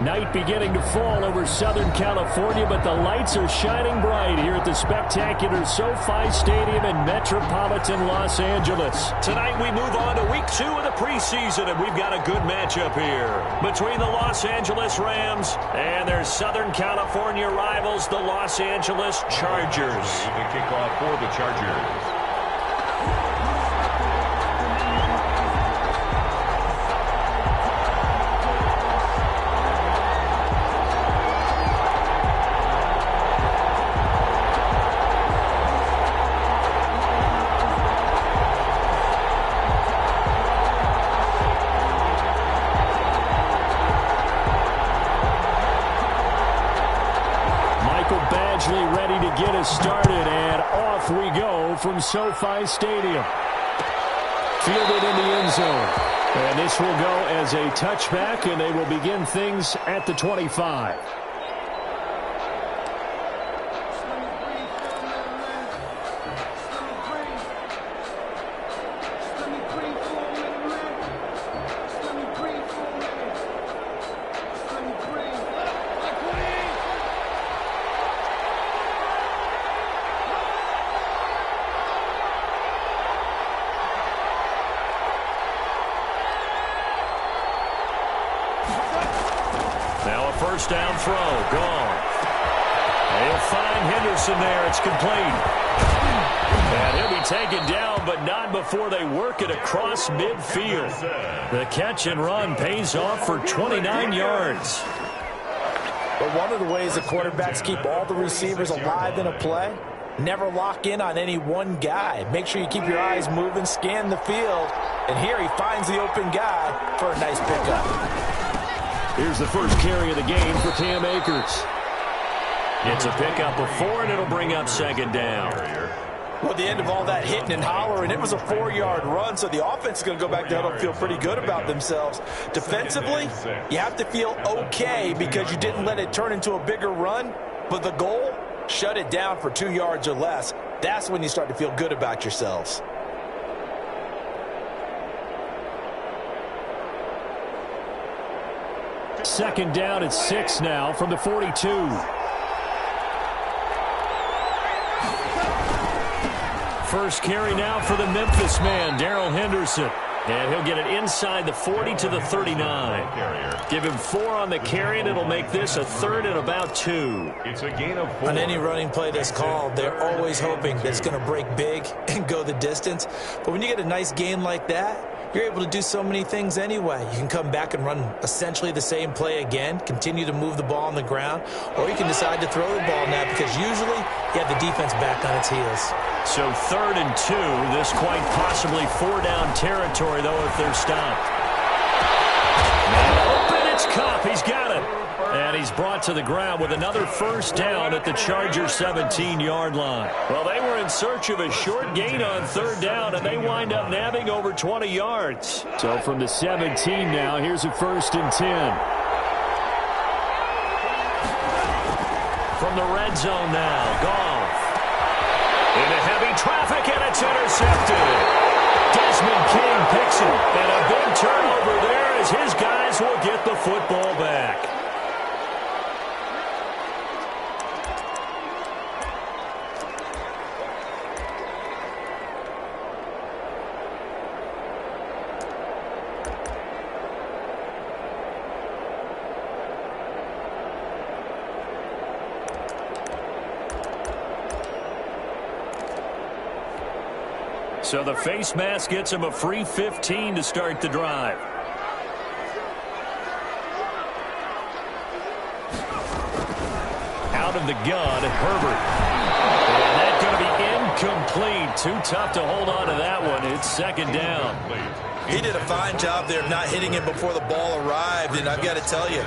Night beginning to fall over Southern California, but the lights are shining bright here at the spectacular SoFi Stadium in metropolitan Los Angeles. Tonight we move on to week 2 of the preseason, and we've got a good matchup here between the Los Angeles Rams and their Southern California rivals, the Los Angeles Chargers. The kickoff for the Chargers. Ready to get us started, and off we go from SoFi Stadium. Fielded in the end zone. And this will go as a touchback, and they will begin things at the 25. First down throw, gone. They'll find Henderson there. It's complete. And he'll be taken down, but not before they work it across midfield. The catch and run pays off for 29 yards. But one of the ways the quarterbacks keep all the receivers alive in a play, never lock in on any one guy. Make sure you keep your eyes moving, scan the field. And here he finds the open guy for a nice pickup. Here's the first carry of the game for Cam Akers. It's a pickup of 4, and it'll bring up second down. Well, at the end of all that hitting and hollering, it was a 4-yard run, so the offense is going to go back down and feel pretty good about themselves. Defensively, you have to feel okay because you didn't let it turn into a bigger run, but the goal, shut it down for 2 yards or less. That's when you start to feel good about yourselves. Second down at 6 now from the 42. First carry now for the Memphis man, Darrell Henderson. And he'll get it inside the 40 to the 39. Give him 4 on the carry, and it'll make this a 3rd and about 2. It's a gain of 4. On any running play that's called, they're always hoping that it's going to break big and go the distance. But when you get a nice gain like that, you're able to do so many things anyway. You can come back and run essentially the same play again, continue to move the ball on the ground, or you can decide to throw the ball now because usually you have the defense back on its heels. So 3rd and 2, this quite possibly 4-down territory, though, if they're stopped. Now open, it's Kupp. He's got it. And he's brought to the ground with another first down at the Chargers' 17-yard line. Well, they were in search of a short gain on 3rd down, and they wind up nabbing over 20 yards. So from the 17 now, here's a 1st and 10. From the red zone now, Goff. Into heavy traffic, and it's intercepted. Desmond King picks it, and a big turnover there as his guys will get the football back. So the face mask gets him a free 15 to start the drive. Out of the gun, Herbert. And that's going to be incomplete. Too tough to hold on to that one. It's second down. He did a fine job there of not hitting it before the ball arrived, and I've got to tell you,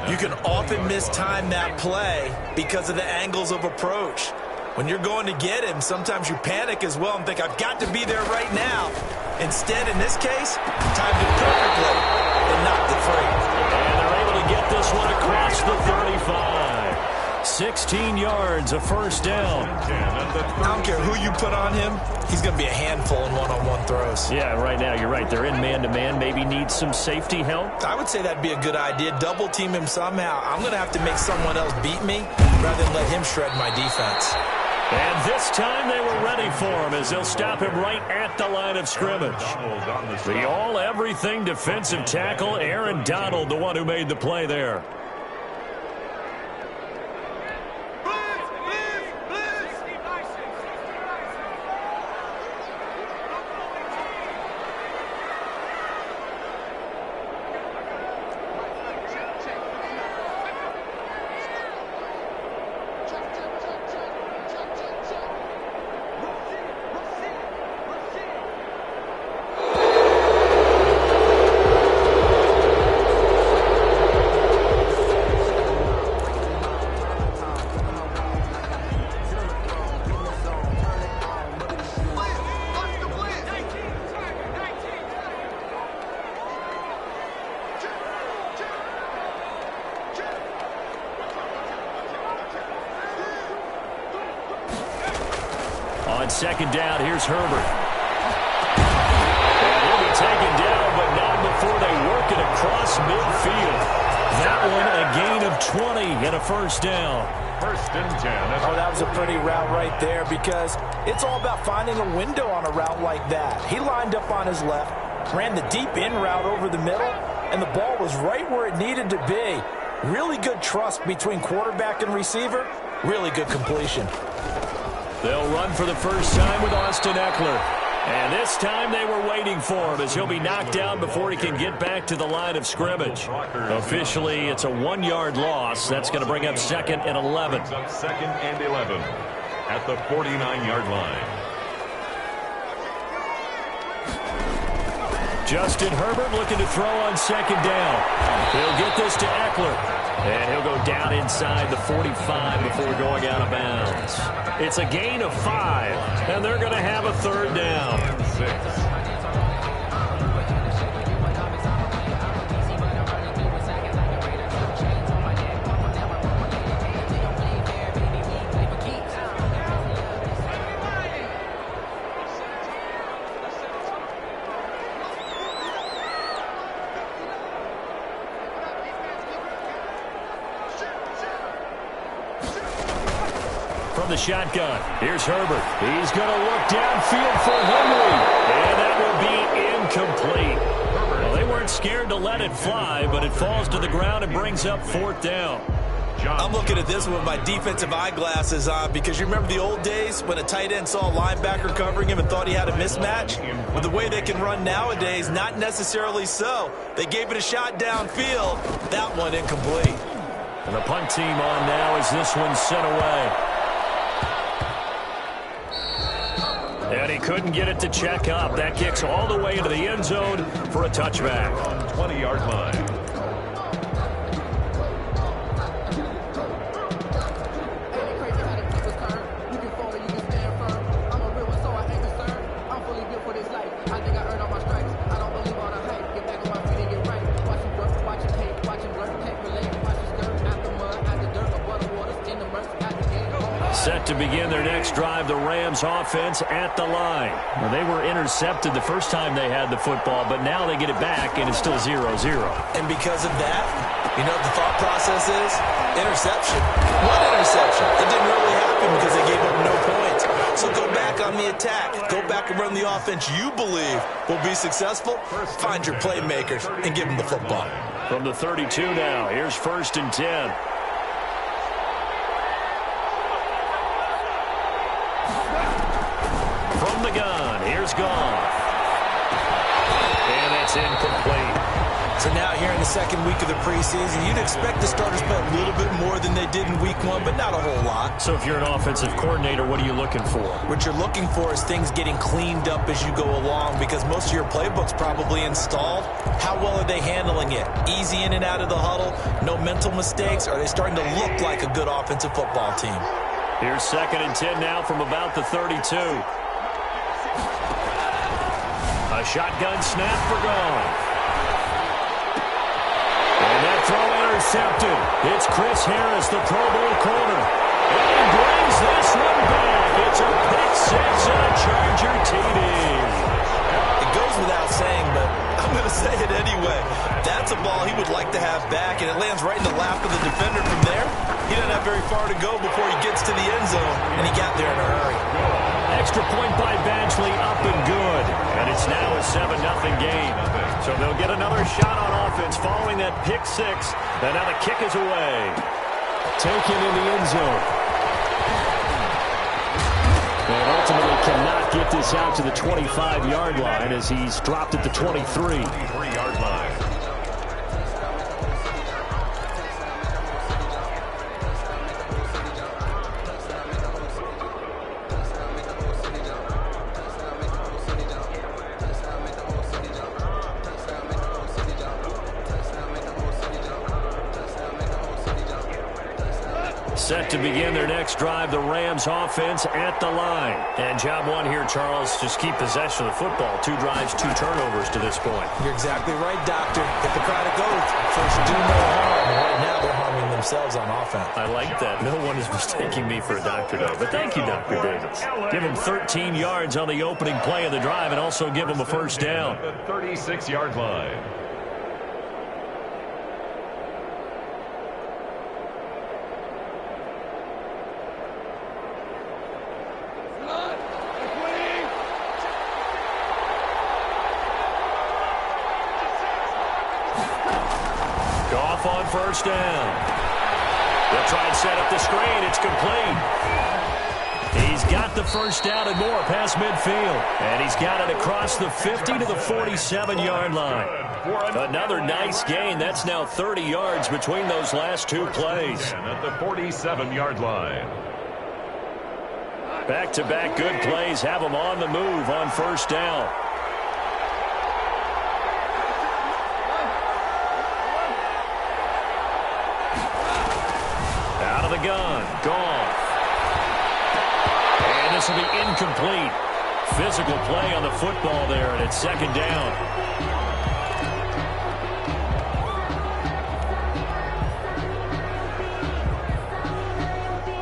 you can often mistime that play because of the angles of approach. When you're going to get him, sometimes you panic as well and think, I've got to be there right now. Instead, in this case, timed it perfectly and knocked it free. And they're able to get this one across the 35. 16 yards, a first down. I don't care who you put on him. He's going to be a handful in one-on-one throws. Yeah, right now you're right. They're in man-to-man. Maybe need some safety help. I would say that'd be a good idea. Double team him somehow. I'm going to have to make someone else beat me rather than let him shred my defense. And this time they were ready for him as they'll stop him right at the line of scrimmage. The all-everything defensive tackle, Aaron Donald, the one who made the play there. On second down, here's Herbert. And he'll be taken down, but not before they work it across midfield. That one a gain of 20 and a first down. First and 10. Oh, that was a pretty route right there because it's all about finding a window on a route like that. He lined up on his left, ran the deep in route over the middle, and the ball was right where it needed to be. Really good trust between quarterback and receiver. Really good completion. They'll run for the first time with Austin Eckler. And this time they were waiting for him as he'll be knocked down before he can get back to the line of scrimmage. Officially, it's a 1-yard loss. That's going to bring up 2nd and 11. Second and 11 at the 49-yard line. Justin Herbert looking to throw on second down. He'll get this to Eckler. And he'll go down inside the 45 before going out of bounds. It's a gain of 5, and they're going to have a third down. 6. From the shotgun, here's Herbert. He's going to look downfield for Henry, and that will be incomplete. Well, they weren't scared to let it fly, but it falls to the ground and brings up 4th down. I'm looking at this with my defensive eyeglasses on because you remember the old days when a tight end saw a linebacker covering him and thought he had a mismatch? With the way they can run nowadays, not necessarily so. They gave it a shot downfield. That one incomplete. And the punt team on now as this one's sent away. And he couldn't get it to check up. That kicks all the way into the end zone for a touchback. On 20-yard line. Set to begin their next drive, the Rams offense at the line. Well, they were intercepted the first time they had the football, but now they get it back, and it's still 0-0. And because of that, you know what the thought process is? Interception. What interception? It didn't really happen because they gave up no points. So go back on the attack. Go back and run the offense you believe will be successful. Find your playmakers and give them the football. From the 32 now, here's 1st and 10. From the gun, here's Goff. And that's incomplete. So now here in the second week of the preseason, you'd expect the starters to play a little bit more than they did in week 1, but not a whole lot. So if you're an offensive coordinator, what are you looking for? What you're looking for is things getting cleaned up as you go along because most of your playbook's probably installed. How well are they handling it? Easy in and out of the huddle? No mental mistakes? Are they starting to look like a good offensive football team? Here's 2nd and 10 now from about the 32. A shotgun snap for Goff. And that throw intercepted. It's Chris Harris, the Pro Bowl corner. And he brings this one back. It's a pick six and a Charger TD. It goes without saying, but I'm going to say it anyway. That's a ball he would like to have back, and it lands right in the lap of the defender from there. He doesn't have very far to go before he gets to the end zone, and he got there in a hurry. Extra point by Badgley, up and good. And it's now a 7-0 game. So they'll get another shot on offense following that pick six. And now the kick is away. Taken in the end zone. And ultimately cannot get this out to the 25-yard line as he's dropped at the 23. 23-yard line. Set to begin their next drive, the Rams offense at the line. And job one here, Charles, just keep possession of the football. 2 drives, 2 turnovers to this point. You're exactly right, Doctor. Hippocratic oath. First, do no harm. Right now, they're harming themselves on offense. I like that. No one is mistaking me for a doctor, though. But thank you, Dr. Davis. Give him 13 yards on the opening play of the drive and also give him a first down. The 36-yard line. On first down. They'll try and set up the screen. It's complete. He's got the first down and more past midfield. And he's got it across the 50 to the 47-yard line. Another nice gain. That's now 30 yards between those last 2 plays. At the 47-yard line. Back-to-back good plays have him on the move on first down. Out of the gun. Goff. And this will be incomplete. Physical play on the football there, and it's second down.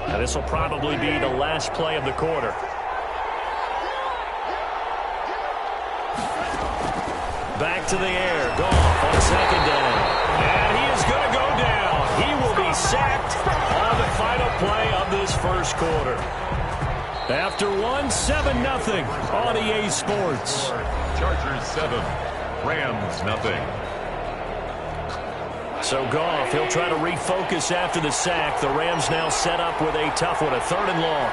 Now this will probably be the last play of the quarter. Back to the air. Goff on second down. And he is going to go down. He will be sacked on the final play of this first quarter. After 7-0 on EA Sports. Chargers 7, Rams nothing. So Goff, he'll try to refocus after the sack. The Rams now set up with a tough one, a 3rd and long.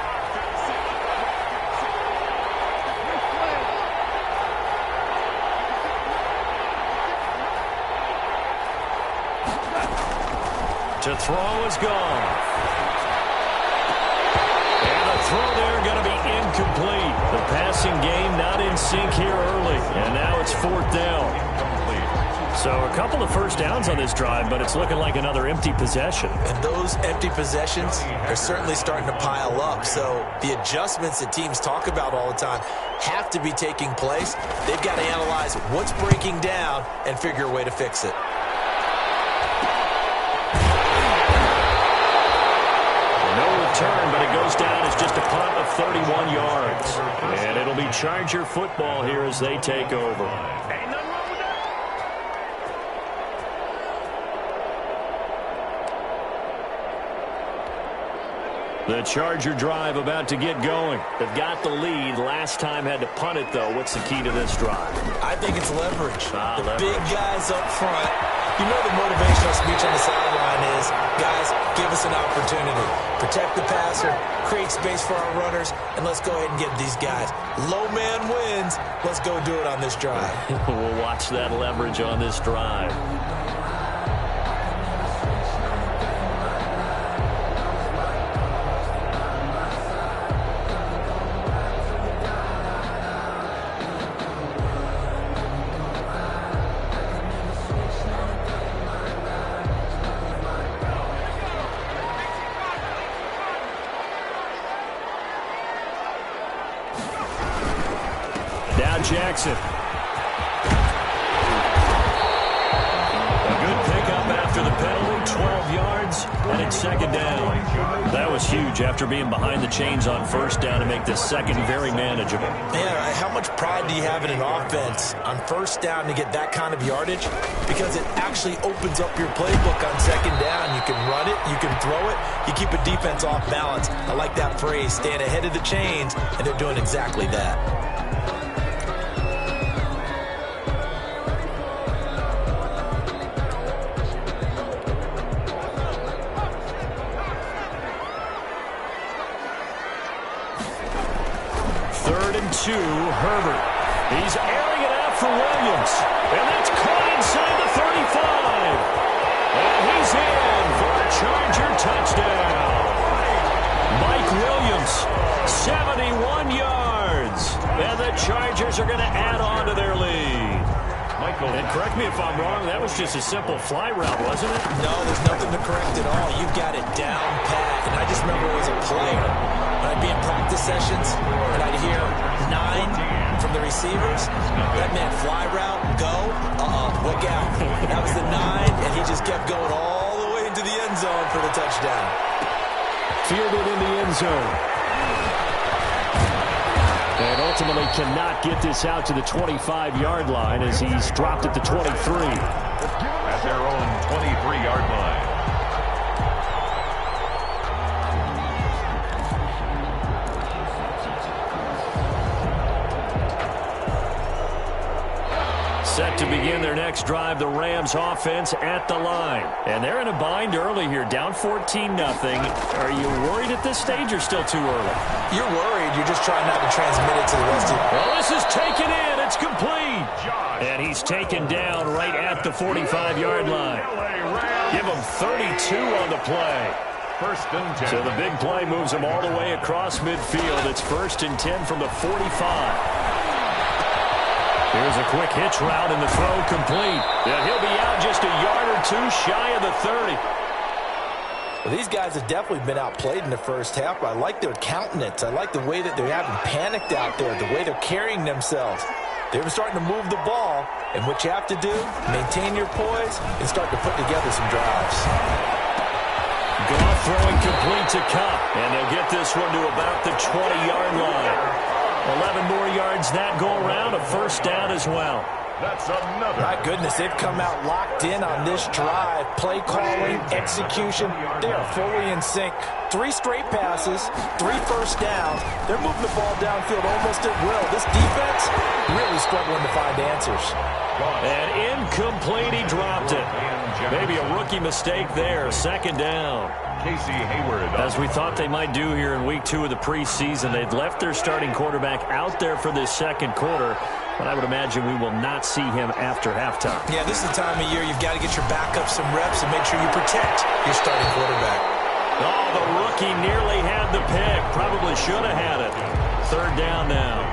To throw is Goff. And the throw there going to be incomplete. The passing game not in sync here early. And now it's 4th down. So a couple of first downs on this drive, but it's looking like another empty possession. And those empty possessions are certainly starting to pile up. So the adjustments that teams talk about all the time have to be taking place. They've got to analyze what's breaking down and figure a way to fix it. Turn, but it goes down as just a punt of 31 yards. And it'll be Charger football here as they take over. The Charger drive about to get going. They've got the lead. Last time had to punt it, though. What's the key to this drive? I think it's leverage. Leverage. Big guys up front. You know the motivational speech on the sideline is, guys, give us an opportunity. Protect the passer, create space for our runners, and let's go ahead and get these guys. Low man wins. Let's go do it on this drive. We'll watch that leverage on this drive. Jackson. A good pickup after the penalty. second down. That was huge after being behind the chains on first down to make this second very manageable. Yeah, how much pride do you have in an offense on first down to get that kind of yardage? Because it actually opens up your playbook on second down. You can run it, you can throw it, you keep a defense off balance. I like that phrase, staying ahead of the chains, and they're doing exactly that. To Herbert. He's airing it out for Williams. And that's caught inside the 35. And he's in for a Charger touchdown. Mike Williams, 71 yards. And the Chargers are going to add on to their lead. And correct me if I'm wrong, that was just a simple fly route, wasn't it? No, there's nothing to correct at all. You've got it down pat. And I just remember as a player, when I'd be in practice sessions, and I'd hear 9 from the receivers. That meant fly route, go, look out. That was the 9, and he just kept going all the way into the end zone for the touchdown. Fielded in the end zone. And ultimately cannot get this out to the 25-yard line as he's dropped at the 23. At their own 23-yard line. Set to begin their next drive, the Rams offense at the line. And they're in a bind early here, down 14-0. Are you worried at this stage or still too early? You're worried. You're just trying not to transmit it to the rest of you. Well, this is taken in. It's complete. And he's taken down right at the 45-yard line. Give him 32 on the play. First and 10. So the big play moves him all the way across midfield. It's first and 10 from the 45. Here's a quick hitch route, and the throw complete. And he'll be out just a yard or two shy of the 30. Well, these guys have definitely been outplayed in the first half, but I like their countenance. I like the way that they're having panicked out there, the way they're carrying themselves. They're starting to move the ball, and what you have to do, maintain your poise and start to put together some drives. Goff throwing complete to Cup, and they'll get this one to about the 20-yard line. 11 more yards that go around, a first down as well. That's another. My goodness, they've come out locked in on this drive. Play calling, execution, they are fully in sync. 3 straight passes, 3 first downs. They're moving the ball downfield almost at will. This defense really struggling to find answers. And incomplete, he dropped it. Maybe a rookie mistake there, second down. Casey Hayward. As we thought they might do here in week 2 of the preseason, they've left their starting quarterback out there for this second quarter, but I would imagine we will not see him after halftime. Yeah, this is the time of year you've got to get your backup some reps and make sure you protect your starting quarterback. Oh, the rookie nearly had the pick. Probably should have had it. Third down now.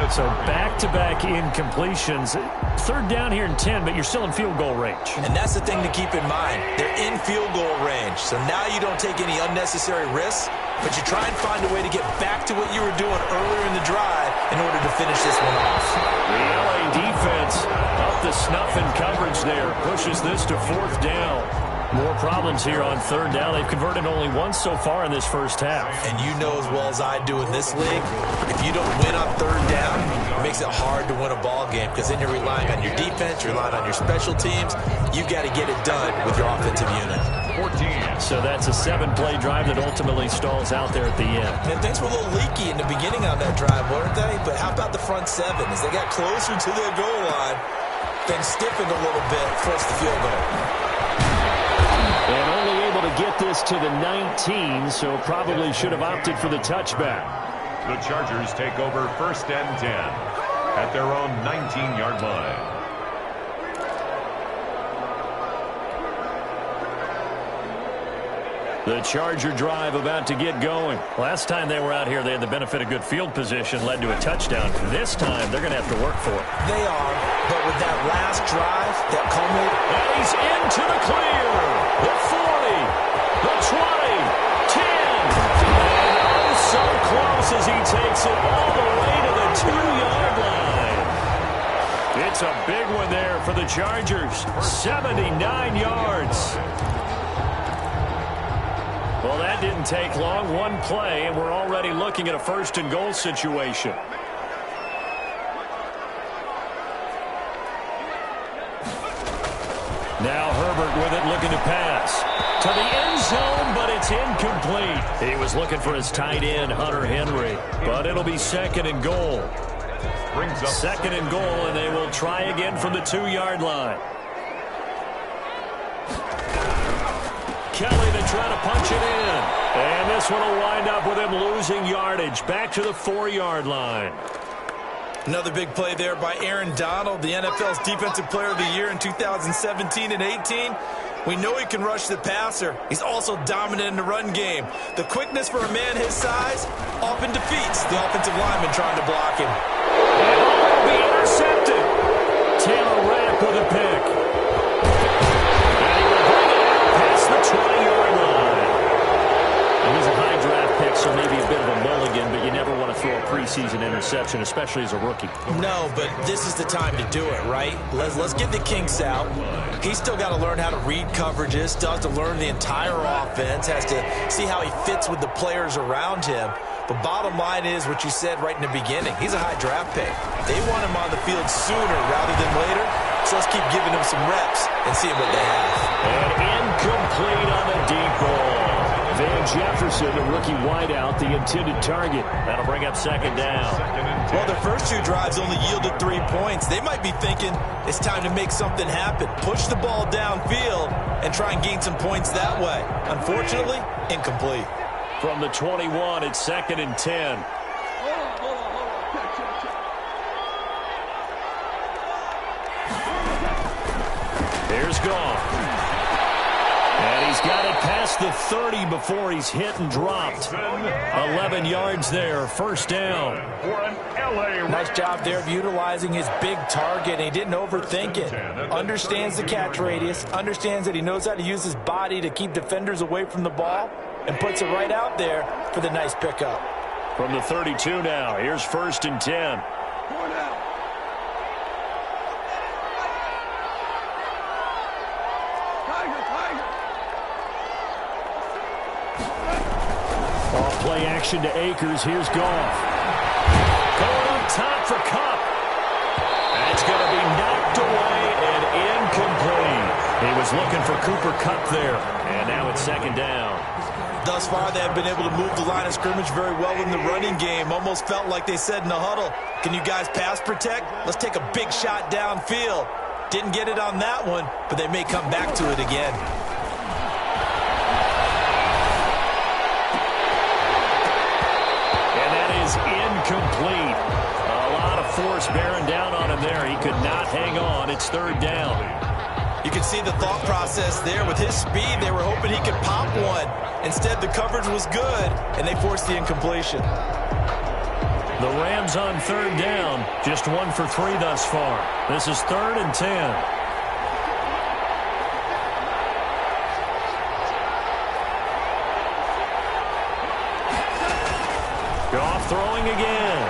So back-to-back incompletions. Third down here in 10, but you're still in field goal range. And that's the thing to keep in mind. They're in field goal range. So now you don't take any unnecessary risks, but you try and find a way to get back to what you were doing earlier in the drive in order to finish this one off. The LA defense up the snuff in coverage there. Pushes this to fourth down. More problems here on third down. They've converted only once so far in this first half. And you know as well as I do in this league, if you don't win on third down, it makes it hard to win a ball game because then you're relying on your defense, you're relying on your special teams. You've got to get it done with your offensive unit. 14. So that's a 7-play drive that ultimately stalls out there at the end. And things were a little leaky in the beginning on that drive, weren't they? But how about the front 7? As they got closer to their goal line, things stiffened a little bit, forced the field goal. And only able to get this to the 19, so probably should have opted for the touchback. The Chargers take over first and 10 at their own 19-yard line. The Charger drive about to get going. Last time they were out here, they had the benefit of good field position, led to a touchdown. This time, they're going to have to work for it. They are, but with that last drive, that culminated. And he's into the clear. The 40, the 20, 10. And oh, so close as he takes it all the way to the 2-yard line. It's a big one there for the Chargers. 79 yards. Well, that didn't take long. One play, and we're already looking at a first-and-goal situation. Now Herbert with it, looking to pass to the end zone, but it's incomplete. He was looking for his tight end, Hunter Henry, but it'll be second and goal. Second and goal, and they will try again from the 2-yard line. Kelly to try to punch it in. And this one will wind up with him losing yardage. Back to the 4-yard line. Another big play there by Aaron Donald, the NFL's Defensive Player of the Year in 2017 and 18. We know he can rush the passer. He's also dominant in the run game. The quickness for a man his size often defeats the offensive lineman trying to block him. And will be intercepted. Taylor Rapp with a pick. And he will bring it out past the 20-yard line. And he's a high draft pick, so maybe a bit of a mulligan, but you never want to throw a preseason interception, especially as a rookie. No, but this is the time to do it, right? Let's get the kinks out. He's still got to learn how to read coverages, still has to learn the entire offense, has to see how he fits with the players around him. But bottom line is what you said right in the beginning. He's a high draft pick. They want him on the field sooner rather than later, so let's keep giving him some reps and seeing what they have. And incomplete on the deep ball. Van Jefferson, the rookie wideout, the intended target. That'll bring up second down. Well, their first 2 drives only yielded 3 points. They might be thinking it's time to make something happen. Push the ball downfield and try and gain some points that way. Unfortunately, incomplete. From the 21, it's second and 10. Here's Goff. And he's got it past the 30 before he's hit and dropped. 11 yards there, first down. Nice job there of utilizing his big target. He didn't overthink it. Understands the catch radius, understands that he knows how to use his body to keep defenders away from the ball, and puts it right out there for the nice pickup. From the 32 now, here's first and 10. Play action to Akers. Here's Goff. Going up top for Kupp. That's going to be knocked away and incomplete. He was looking for Cooper Kupp there. And now it's second down. Thus far, they have been able to move the line of scrimmage very well in the running game. Almost felt like they said in the huddle, can you guys pass protect? Let's take a big shot downfield. Didn't get it on that one, but they may come back to it again. Incomplete. A lot of force bearing down on him there. He could not hang on. It's third down. You can see the thought process there. With his speed, they were hoping he could pop one. Instead, the coverage was good, and they forced the incompletion. The Rams on third down. Just 1 for 3 thus far. This is third and 10. Goff throwing again.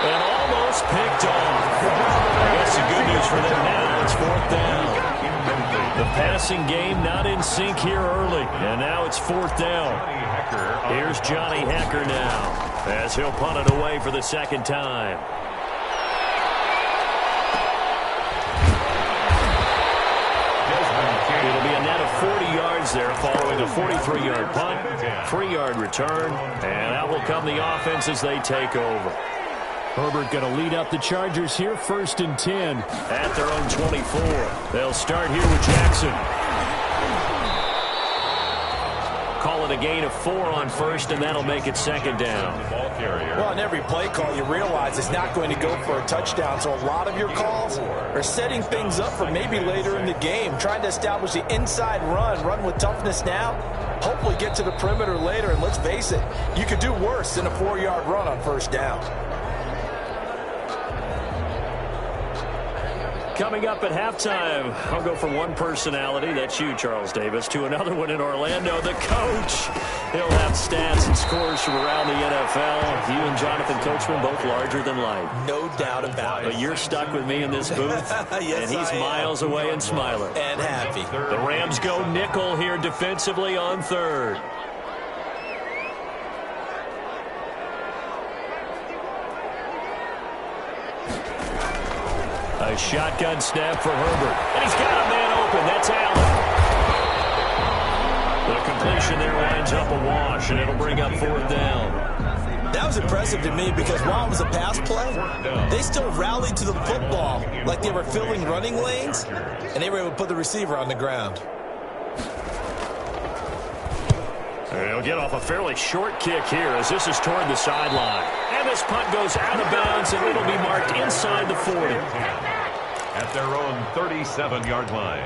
And almost picked off. I guess the good news for them now, it's fourth down. The passing game not in sync here early. And now it's fourth down. Here's Johnny Hecker now as he'll punt it away for the second time. It'll be a net of 40 yards there following a 43-yard punt, 3-yard return, and out will come the offense as they take over. Herbert going to lead up the Chargers here, first and 10 at their own 24. They'll start here with Jackson. Call it a gain of 4 on first, and that'll make it second down. Well, in every play call, you realize it's not going to go for a touchdown, so a lot of your calls are setting things up for maybe later in the game, trying to establish the inside run with toughness now, hopefully get to the perimeter later, and let's face it, you could do worse than a 4-yard run on first down. Coming up at halftime, I'll go from one personality, that's you, Charles Davis, to another one in Orlando, the coach. He'll have stats and scores from around the NFL. You and Jonathan Coachman, both larger than life. No doubt about it. But you're stuck with me in this booth, yes, and he's miles away and smiling. And happy. The Rams go nickel here defensively on third. A shotgun snap for Herbert. And he's got a man open. That's Allen. The completion there winds up a wash, and it'll bring up fourth down. That was impressive to me because while it was a pass play, they still rallied to the football like they were filling running lanes, and they were able to put the receiver on the ground. He'll get off a fairly short kick here as this is toward the sideline. And this punt goes out of bounds, and it'll be marked inside the 40. At their own 37-yard line.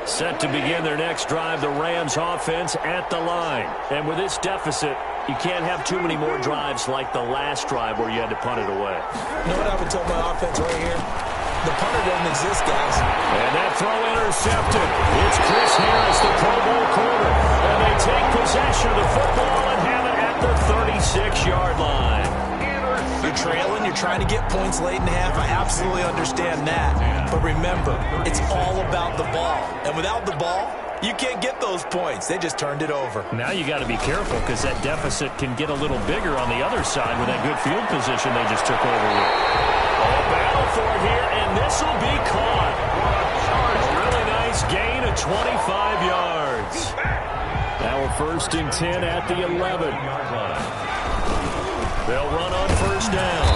Set to begin their next drive, the Rams offense at the line. And with this deficit, you can't have too many more drives like the last drive where you had to punt it away. You know what I would tell my offense right here? The punter doesn't exist, guys. And that throw intercepted. It's Chris Harris, the Pro Bowl corner. And they take possession of the football and have it at the 36-yard line. You're trailing. You're trying to get points late in half. I absolutely understand that. But remember, it's all about the ball. And without the ball, you can't get those points. They just turned it over. Now you got to be careful because that deficit can get a little bigger on the other side with that good field position they just took over with. Battle for it here, and this will be caught. Really nice gain of 25 yards. Now we're first and 10 at the 11. They'll run on first down.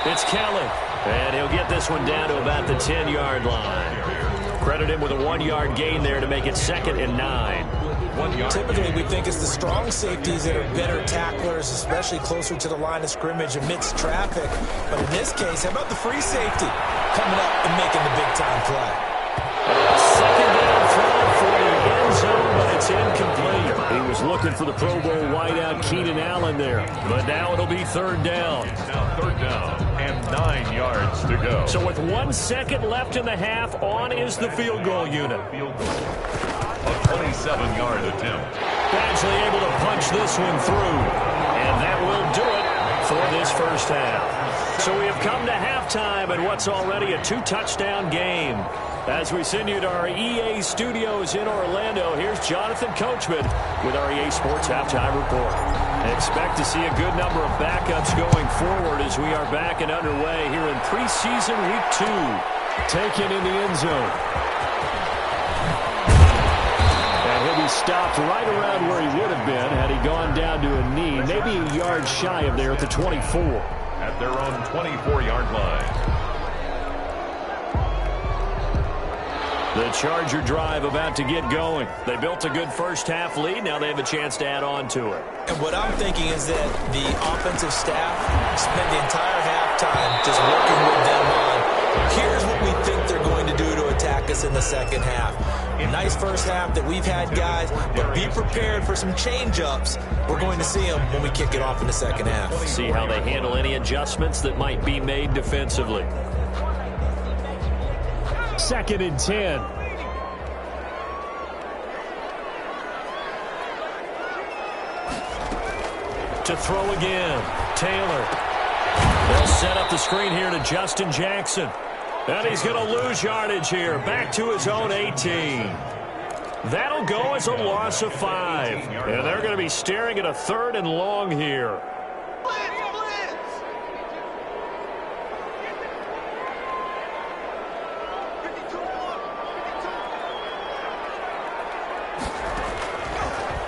It's Kelly, and he'll get this one down to about the 10-yard line. Credit him with a 1-yard gain there to make it 2nd and 9. Typically, we think it's the strong safeties that are better tacklers, especially closer to the line of scrimmage amidst traffic. But in this case, how about the free safety coming up and making the big-time play? Second down throw for the end zone, but it's incomplete. He was looking for the Pro Bowl wideout Keenan Allen there, but now it'll be third down. Now third down and 9 yards to go. So with 1 second left in the half, on is the field goal unit. Field goal. A 27-yard attempt. Badgley able to punch this one through, and that will do it for this first half. So we have come to halftime in what's already a 2-touchdown game. As we send you to our EA studios in Orlando, here's Jonathan Coachman with our EA Sports Halftime Report. Expect to see a good number of backups going forward as we are back and underway here in preseason week 2. Taken in the end zone. And he'll be stopped right around where he would have been had he gone down to a knee, maybe a yard shy of there at the 24. At their own 24-yard line. The Charger drive about to get going. They built a good first half lead. Now they have a chance to add on to it. And what I'm thinking is that the offensive staff spent the entire halftime just working with them on, here's what we think they're going to do to attack us in the second half. A nice first half that we've had, guys, but be prepared for some change-ups. We're going to see them when we kick it off in the second half. See how they handle any adjustments that might be made defensively. 2nd and 10. To throw again. Taylor. They'll set up the screen here to Justin Jackson. And he's going to lose yardage here. Back to his own 18. That'll go as a loss of 5. And they're going to be staring at a 3rd and long here.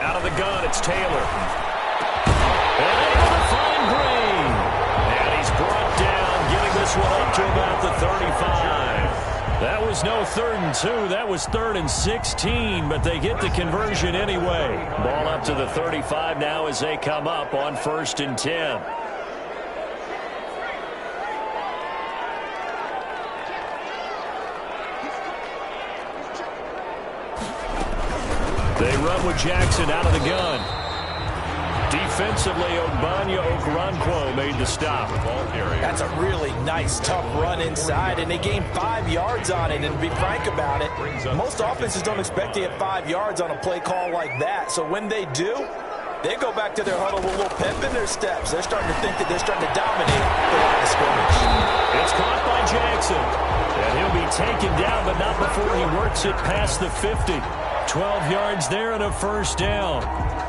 Out of the gun, it's Taylor. And able to find Green. And he's brought down, getting this one up to about the 35. That was no 3rd and 2. That was 3rd and 16, but they get the conversion anyway. Ball up to the 35 now as they come up on 1st and 10. They run with Jackson out of the gun. Defensively, Ogbanya Okoronkwo made the stop. That's a really nice, tough run inside, and they gained 5 yards on it. And to be frank about it, most offenses don't expect to get 5 yards on a play call like that. So when they do, they go back to their huddle with a little pep in their steps. They're starting to think that they're starting to dominate the line of scrimmage. It's caught by Jackson. And he'll be taken down, but not before he works it past the 50. 12 yards there and a first down.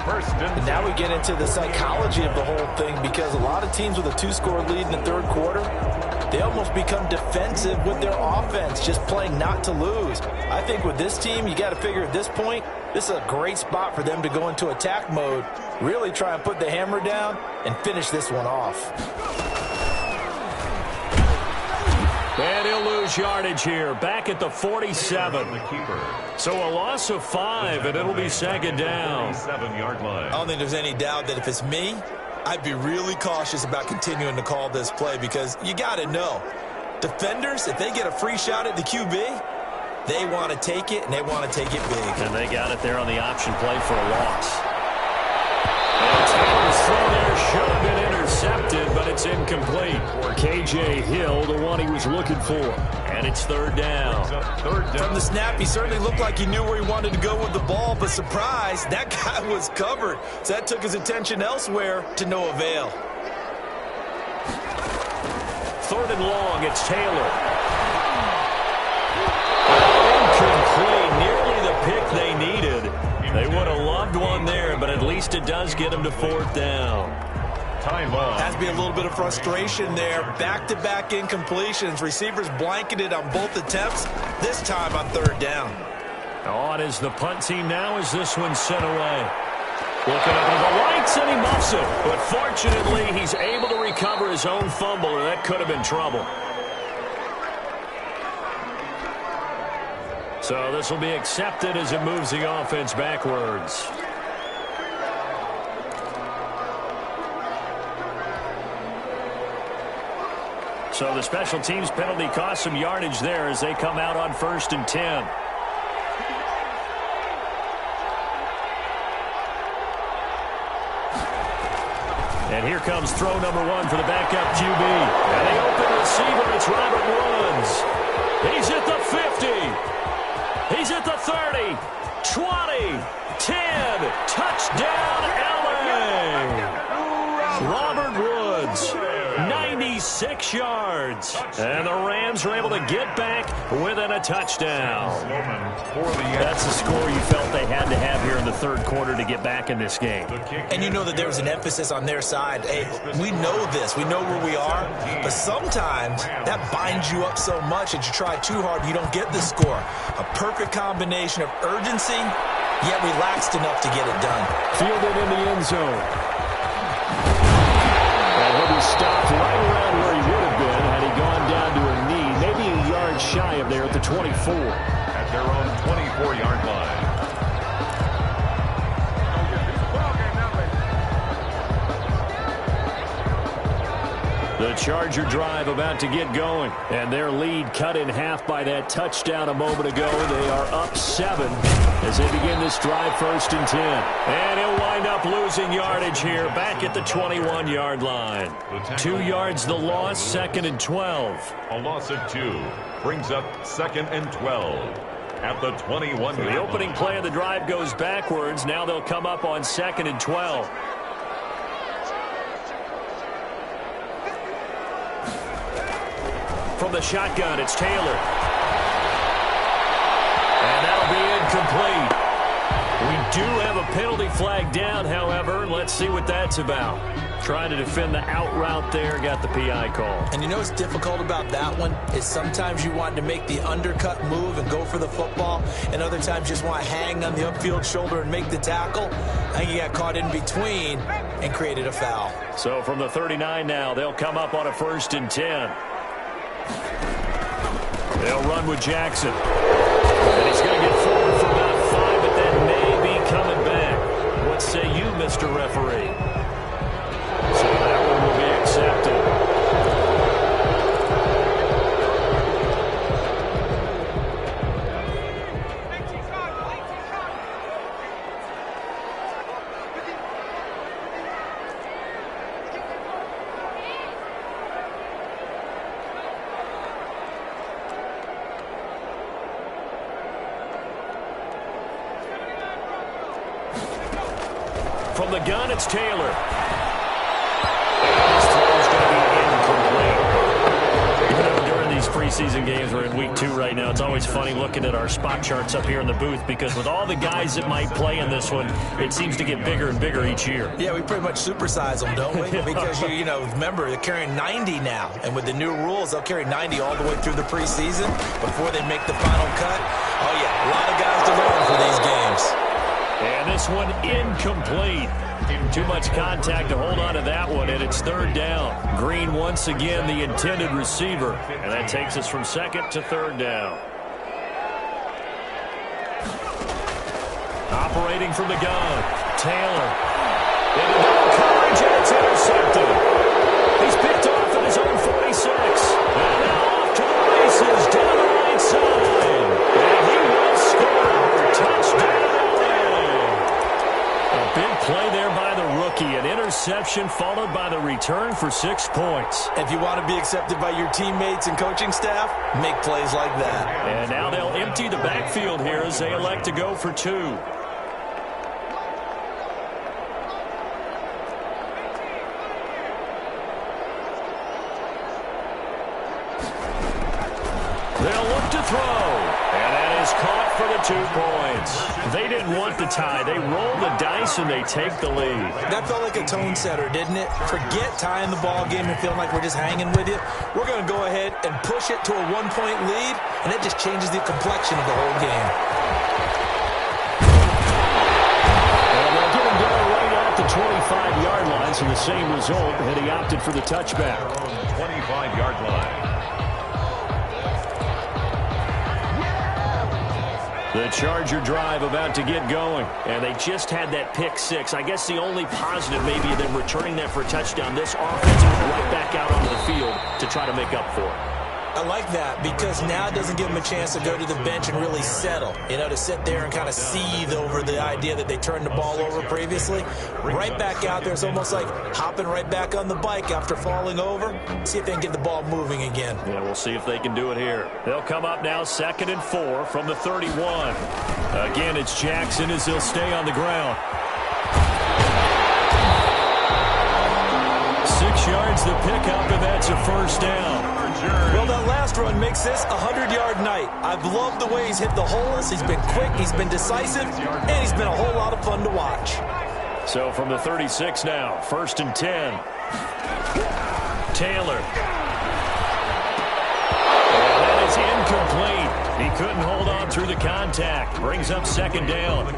And now we get into the psychology of the whole thing, because a lot of teams with a 2-score lead in the third quarter, they almost become defensive with their offense, just playing not to lose. I think with this team, you got to figure at this point, this is a great spot for them to go into attack mode, really try and put the hammer down and finish this one off. And he'll lose yardage here, back at the 47. So a loss of 5, and it'll be second down. I don't think there's any doubt that if it's me, I'd be really cautious about continuing to call this play, because you got to know, defenders, if they get a free shot at the QB, they want to take it, and they want to take it big. And they got it there on the option play for a loss. And Taylor's throw there should have been intercepted, but it's incomplete. K.J. Hill, the one he was looking for. And it's third down. From the snap, he certainly looked like he knew where he wanted to go with the ball, but surprise, that guy was covered. So that took his attention elsewhere to no avail. Third and long, it's Taylor. Incomplete, nearly the pick they needed. They would have loved one there, but at least it does get them to fourth down. Has to be a little bit of frustration there. Back-to-back incompletions. Receivers blanketed on both attempts, this time on third down. On is the punt team now as this one's sent away. Looking up at the lights, and he muffs it. But fortunately, he's able to recover his own fumble, or that could have been trouble. So this will be accepted as it moves the offense backwards. So the special teams penalty cost some yardage there as they come out on 1st and 10. And here comes throw number 1 for the backup QB. And the open receiver, it's Robert Woods. He's at the 50. He's at the 30. 20. 10. Touchdown, LA. Robert Woods. 96 yards. And the Rams are able to get back within a touchdown. That's the score you felt they had to have here in the third quarter to get back in this game. And you know that there was an emphasis on their side. Hey, we know this. We know where we are. But sometimes that binds you up so much that you try too hard, you don't get the score. A perfect combination of urgency, yet relaxed enough to get it done. Fielded in the end zone. He'll be stopped right around where he would have been had he gone down to a knee, maybe a yard shy of there at the 24. At their own 24-yard line. The Charger drive about to get going, and their lead cut in half by that touchdown a moment ago. They are up 7 as they begin this drive, 1st and 10. And he'll wind up losing yardage here back at the 21-yard line. 2 yards the loss, 2nd and 12. A loss of 2 brings up 2nd and 12 at the 21. So the opening play of the drive goes backwards. Now they'll come up on 2nd and 12. From the shotgun, it's Taylor. And that'll be incomplete. We do have a penalty flag down, however. Let's see what that's about. Trying to defend the out route there, got the PI call. And you know what's difficult about that one is sometimes you want to make the undercut move and go for the football, and other times you just want to hang on the upfield shoulder and make the tackle. I think he got caught in between and created a foul. So from the 39 now, they'll come up on a 1st and 10. They'll run with Jackson. And he's going to get forward for about 5, but that may be coming back. What say you, Mr. Referee? So that one will be accepted. From the gun, it's Taylor. And his throw is going to be incomplete. You know, during these preseason games, we're in week 2 right now. It's always funny looking at our spot charts up here in the booth because with all the guys that might play in this one, it seems to get bigger and bigger each year. Yeah, we pretty much supersize them, don't we? Because, you know, remember, they're carrying 90 now. And with the new rules, they'll carry 90 all the way through the preseason before they make the final cut. Oh, yeah, a lot of guys to learn for these games. And this one incomplete. Too much contact to hold on to that one, and it's third down. Green once again the intended receiver, and that takes us from second to third down. Operating from the gun, Taylor. Into double coverage, and it's intercepted. He's picked off at his own 46. And now off to the races down the right side. And he will score. Touchdown. A big play there by the rookie. An interception followed by the return for 6 points. If you want to be accepted by your teammates and coaching staff, make plays like that. And now they'll empty the backfield here as they elect to go for 2. They'll look to throw. And that is caught for the 2 points. They didn't want the tie. They roll the dice and they take the lead. That felt like a tone setter, didn't it? Forget tying the ball game and feeling like we're just hanging with you. We're going to go ahead and push it to a 1-point lead, and that just changes the complexion of the whole game. And they'll get him going right at the 25-yard line, so the same result, and he opted for the touchback. 25-yard line. The Charger drive about to get going, and they just had that pick 6. I guess the only positive maybe them returning that for a touchdown. This offense is right back out onto the field to try to make up for it. I like that because now it doesn't give them a chance to go to the bench and really settle, you know, to sit there and kind of seethe over the idea that they turned the ball over previously. Right back out there. It's almost like hopping right back on the bike after falling over. See if they can get the ball moving again. Yeah, we'll see if they can do it here. They'll come up now 2nd and 4 from the 31. Again, it's Jackson as he'll stay on the ground. 6 yards the pickup, and that's a first down. Well, that last run makes this a 100-yard night. I've loved the way he's hit the holes. He's been quick, he's been decisive, and he's been a whole lot of fun to watch. So from the 36 now, 1st and 10. Taylor. And that is incomplete. He couldn't hold on through the contact. Brings up 2nd down.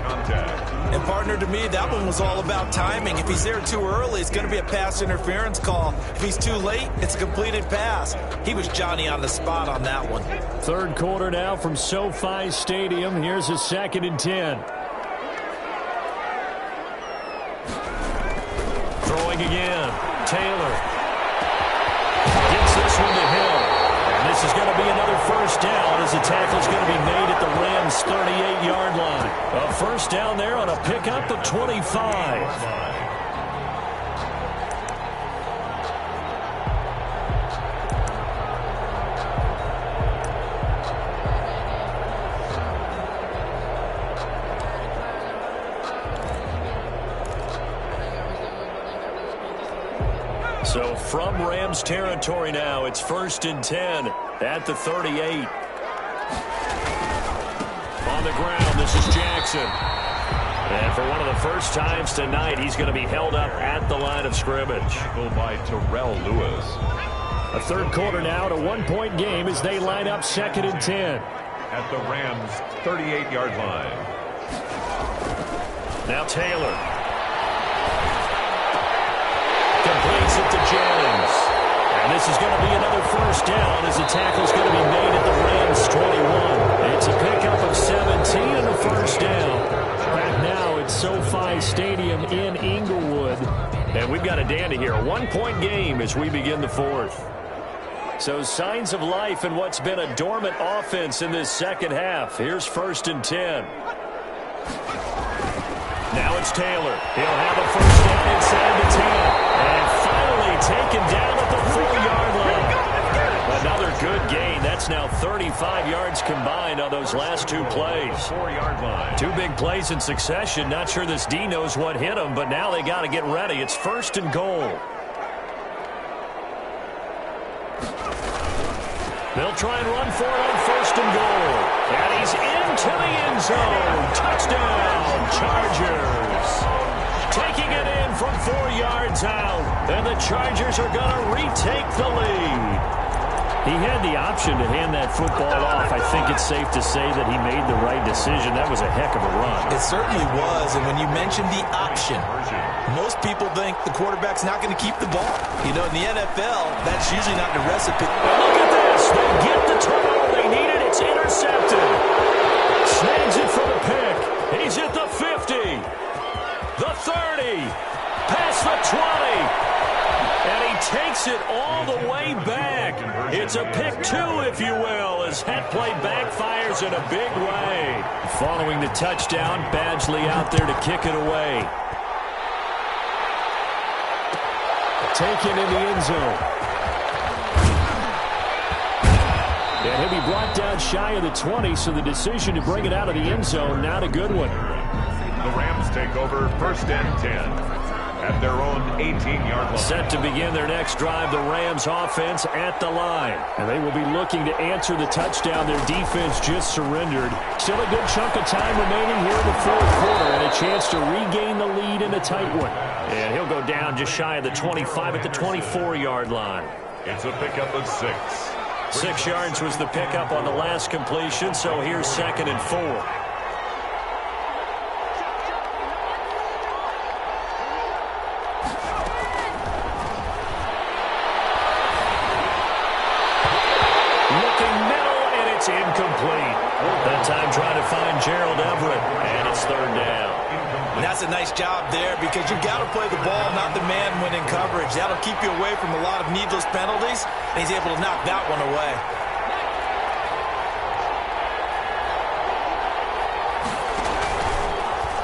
And partner, to me, that one was all about timing. If he's there too early, it's going to be a pass interference call. If he's too late, it's a completed pass. He was Johnny on the spot on that one. 3rd quarter now from SoFi Stadium. Here's a 2nd and 10. Throwing again. Taylor. Gets this one to Hill. And this is going to be another first down as the tackle's going to be made at the Rams' 38-yard line. A first down there on a pickup of 25. So from Rams territory now, it's 1st and 10 at the 38. On the ground, this is Jackson. And for one of the first times tonight, he's going to be held up at the line of scrimmage. Tackled by Terrell Lewis. A 3rd quarter now, at a 1-point game as they line up 2nd and 10. At the Rams' 38-yard line. Now Taylor. Completes it to Jennings. And this is going to be another first down as the tackle's going to be made at the Rams' 21. It's a pickup of 17 and a first down. Back now at SoFi Stadium in Inglewood. And we've got a dandy here. A 1-point game as we begin the 4th. So signs of life in what's been a dormant offense in this second half. Here's 1st and 10. Now it's Taylor. He'll have a first down inside the 10. And finally taken down at the 4-yard line. A Another good gain. That's now 35 yards combined on those last two plays. 4-yard line. Two big plays in succession. Not sure this D knows what hit them, but now they got to get ready. It's 1st and goal. They'll try and run for it on 1st and goal. And he's into the end zone. Touchdown, Chargers. Taking it in from 4 yards out. And the Chargers are going to retake the lead. He had the option to hand that football off. I think it's safe to say that he made the right decision. That was a heck of a run. It certainly was. And when you mentioned the option, most people think the quarterback's not going to keep the ball. You know, in the NFL, that's usually not the recipe. And look at this. They get the turnover they needed. It's intercepted. Snags it for the pick. He's at the 50. The 30. Past the 20. And he takes it all the way back. It's a pick two, if you will, as that play backfires in a big way. Following the touchdown, Badgley out there to kick it away. Taken in the end zone. And he'll be brought down shy of the 20, so the decision to bring it out of the end zone, not a good one. The Rams take over 1st and 10. At their own 18-yard line. Set to begin their next drive, the Rams offense at the line. And they will be looking to answer the touchdown their defense just surrendered. Still a good chunk of time remaining here in the 4th quarter and a chance to regain the lead in a tight one. And he'll go down just shy of the 25 at the 24-yard line. It's a pickup of 6. 6 yards was the pickup on the last completion, so here's 2nd and 4. Incomplete. That time trying to find Gerald Everett, and it's 3rd down. And that's a nice job there because you've got to play the ball, not the man when in coverage. That'll keep you away from a lot of needless penalties, and he's able to knock that one away.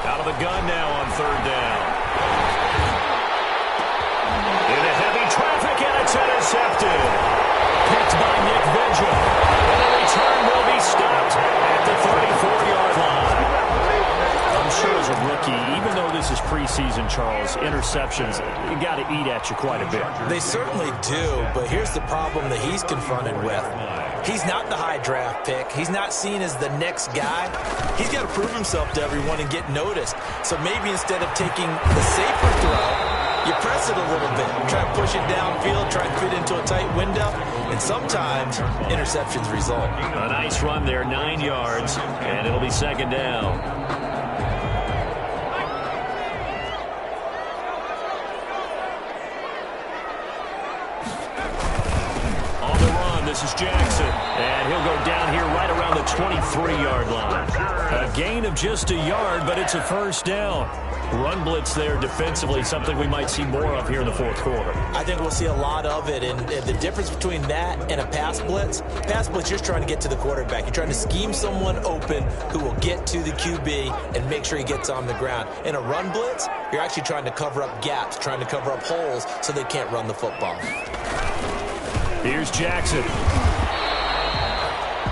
Out of the gun now on 3rd down. Into heavy traffic, and it's intercepted. Picked by Nick Vigil. And the return will be stopped at the 34-yard line. I'm sure as a rookie, even though this is preseason, Charles, interceptions, you got to eat at you quite a bit. They certainly do, but here's the problem that he's confronted with. He's not the high draft pick. He's not seen as the next guy. He's got to prove himself to everyone and get noticed. So maybe instead of taking the safer throw, you press it a little bit, try to push it downfield, try to fit into a tight window, and sometimes interceptions result. A nice run there, 9 yards, and it'll be 2nd down. On the run, this is Jackson, and he'll go down here right around the 23-yard line. A gain of just a yard, but it's a 1st down. Run blitz there defensively, something we might see more of here in the 4th quarter. I think we'll see a lot of it, and the difference between that and a pass blitz, you're trying to get to the quarterback. You're trying to scheme someone open who will get to the QB and make sure he gets on the ground. In a run blitz, you're actually trying to cover up gaps, trying to cover up holes so they can't run the football. Here's Jackson.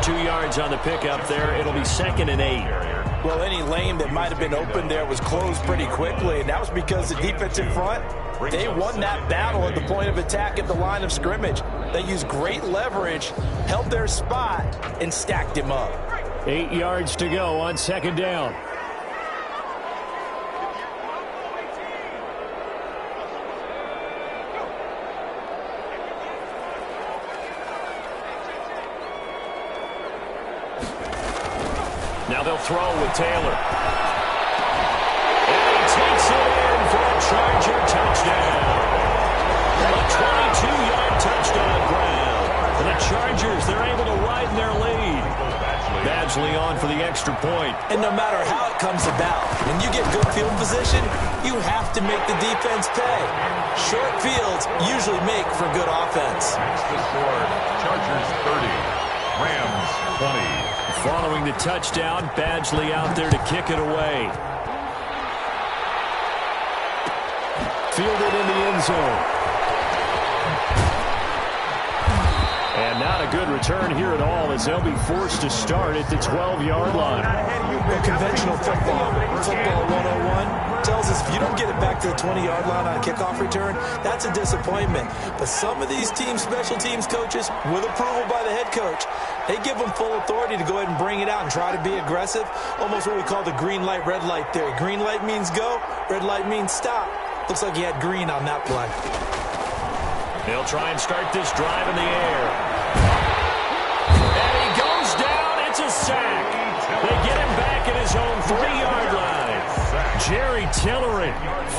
2 yards on the pickup there. It'll be 2nd and 8. Well, any lane that might have been open there was closed pretty quickly, and that was because the defense in front, they won that battle at the point of attack at the line of scrimmage. They used great leverage, held their spot, and stacked him up. 8 yards to go on 2nd down. Now they'll throw with Taylor. And he takes it in for a Charger touchdown. A 22-yard touchdown ground. And the Chargers, they're able to widen their lead. Badgley on for the extra point. And no matter how it comes about, when you get good field position, you have to make the defense pay. Short fields usually make for good offense. That's the score. Chargers 30, Rams 20. Following the touchdown, Badgley out there to kick it away. Fielded in the end zone. And now Not a good return here at all, as they'll be forced to start at the 12-yard line. Conventional football 101 tells us if you don't get it back to the 20-yard line on a kickoff return, that's a disappointment. But some of these special teams coaches, with approval by the head coach, they give them full authority to go ahead and bring it out and try to be aggressive. Almost what we call the green light, red light theory. Green light means go, red light means stop. Looks like he had green on that play. They'll try and start this drive in the air. And he goes down. It's a sack. They get him back at his own 3-yard line. Jerry Tillery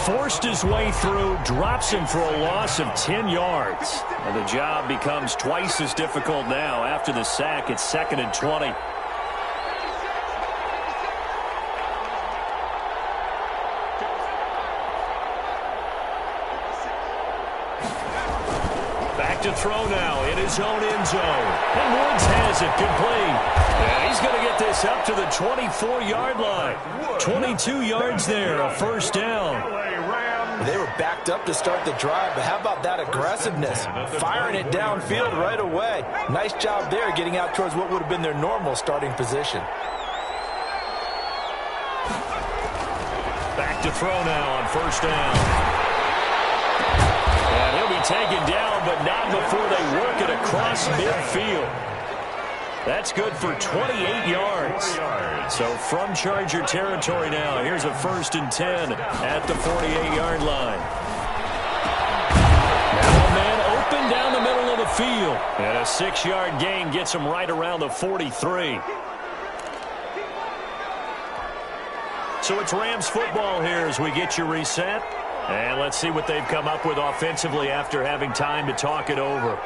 forced his way through, drops him for a loss of 10 yards. And the job becomes twice as difficult now. After the sack, it's 2nd and 20. Back to throw now in his own end zone. And Woods has it complete. And he's going to get this up to the 24-yard line. 22 yards there, a first down. They were backed up to start the drive, but how about that aggressiveness? Firing it downfield right away. Nice job there getting out towards what would have been their normal starting position. Back to throw now on first down. And he'll be taken down, but not before they work it across midfield. That's good for 28 yards. So from Charger territory now, here's a 1st and 10 at the 48-yard line. Now a man open down the middle of the field. And a 6-yard gain gets him right around the 43. So it's Rams football here as we get you reset. And let's see what they've come up with offensively after having time to talk it over.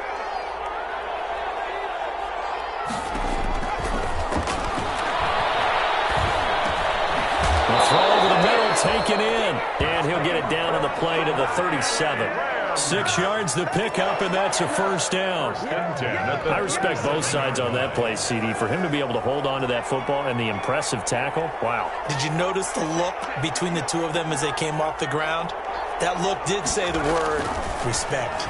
The throw over the middle, taken in. And he'll get it down on the play to the 37. 6 yards the pickup, and that's a first down. I respect both sides on that play, CD. For him to be able to hold on to that football and the impressive tackle, wow. Did you notice the look between the two of them as they came off the ground? That look did say the word respect.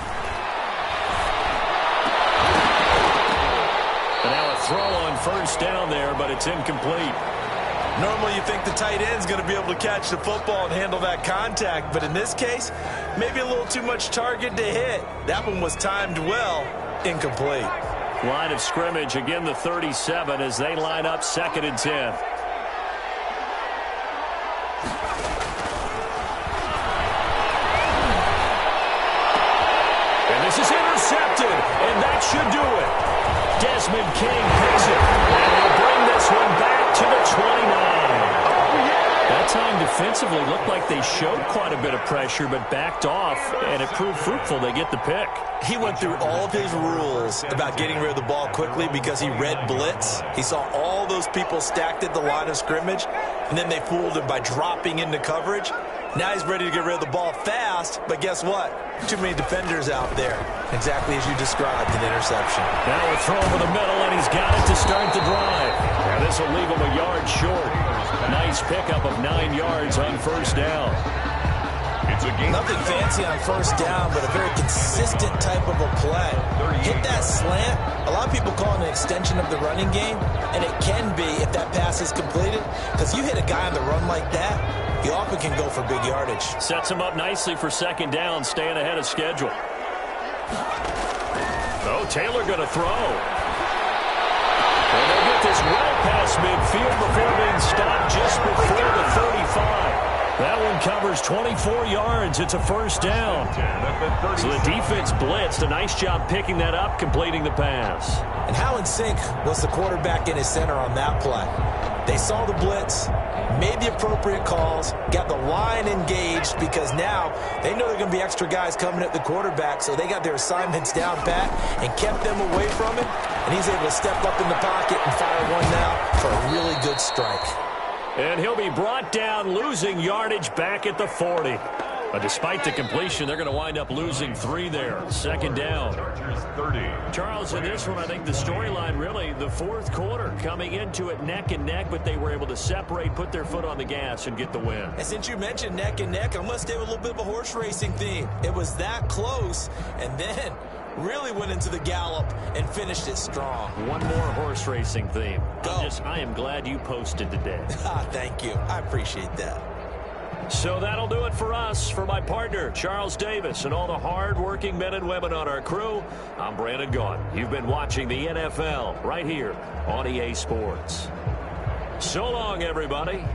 And now a throw on first down there, but it's incomplete. Normally you think the tight end's going to be able to catch the football and handle that contact, but in this case, maybe a little too much target to hit. That one was timed well, incomplete. Line of scrimmage, again the 37 as they line up 2nd and 10. And this is intercepted, and that should do it. Desmond King picks it, and he'll bring this one back to the 29. That time defensively looked like they showed quite a bit of pressure, but backed off, and it proved fruitful. They get the pick. He went through all of his rules about getting rid of the ball quickly because he read blitz. He saw all those people stacked at the line of scrimmage, and then they fooled him by dropping into coverage. Now he's ready to get rid of the ball fast, but guess what? Too many defenders out there. Exactly as you described, an interception. Now a throw over the middle, and he's got it to start the drive. Now this will leave him a yard short. A nice pickup of 9 yards on first down. Nothing fancy on first down, but a very consistent type of a play. Hit that slant. A lot of people call it an extension of the running game, and it can be if that pass is completed, because you hit a guy on the run like that, he often can go for big yardage. Sets him up nicely for 2nd down, staying ahead of schedule. Oh, Taylor going to throw. And they'll get this well past midfield before being stopped just before the 35. That one covers 24 yards. It's a first down. So the defense blitzed. A nice job picking that up, completing the pass. And how in sync was the quarterback in his center on that play? They saw the blitz, made the appropriate calls, got the line engaged because now they know there are going to be extra guys coming at the quarterback, so they got their assignments down pat and kept them away from him, and he's able to step up in the pocket and fire one now for a really good strike. And he'll be brought down, losing yardage back at the 40. But despite the completion, they're going to wind up losing 3 there. 2nd down. Charles, in this one, I think the storyline really, the 4th quarter, coming into it neck and neck, but they were able to separate, put their foot on the gas, and get the win. And since you mentioned neck and neck, I'm going to stay with a little bit of a horse racing theme. It was that close, and then really went into the gallop and finished it strong. One more horse racing theme. Go. I am glad you posted today. Thank you. I appreciate that. So that'll do it for us. For my partner, Charles Davis, and all the hard-working men and women on our crew, I'm Brandon Gaudin. You've been watching the NFL right here on EA Sports. So long, everybody.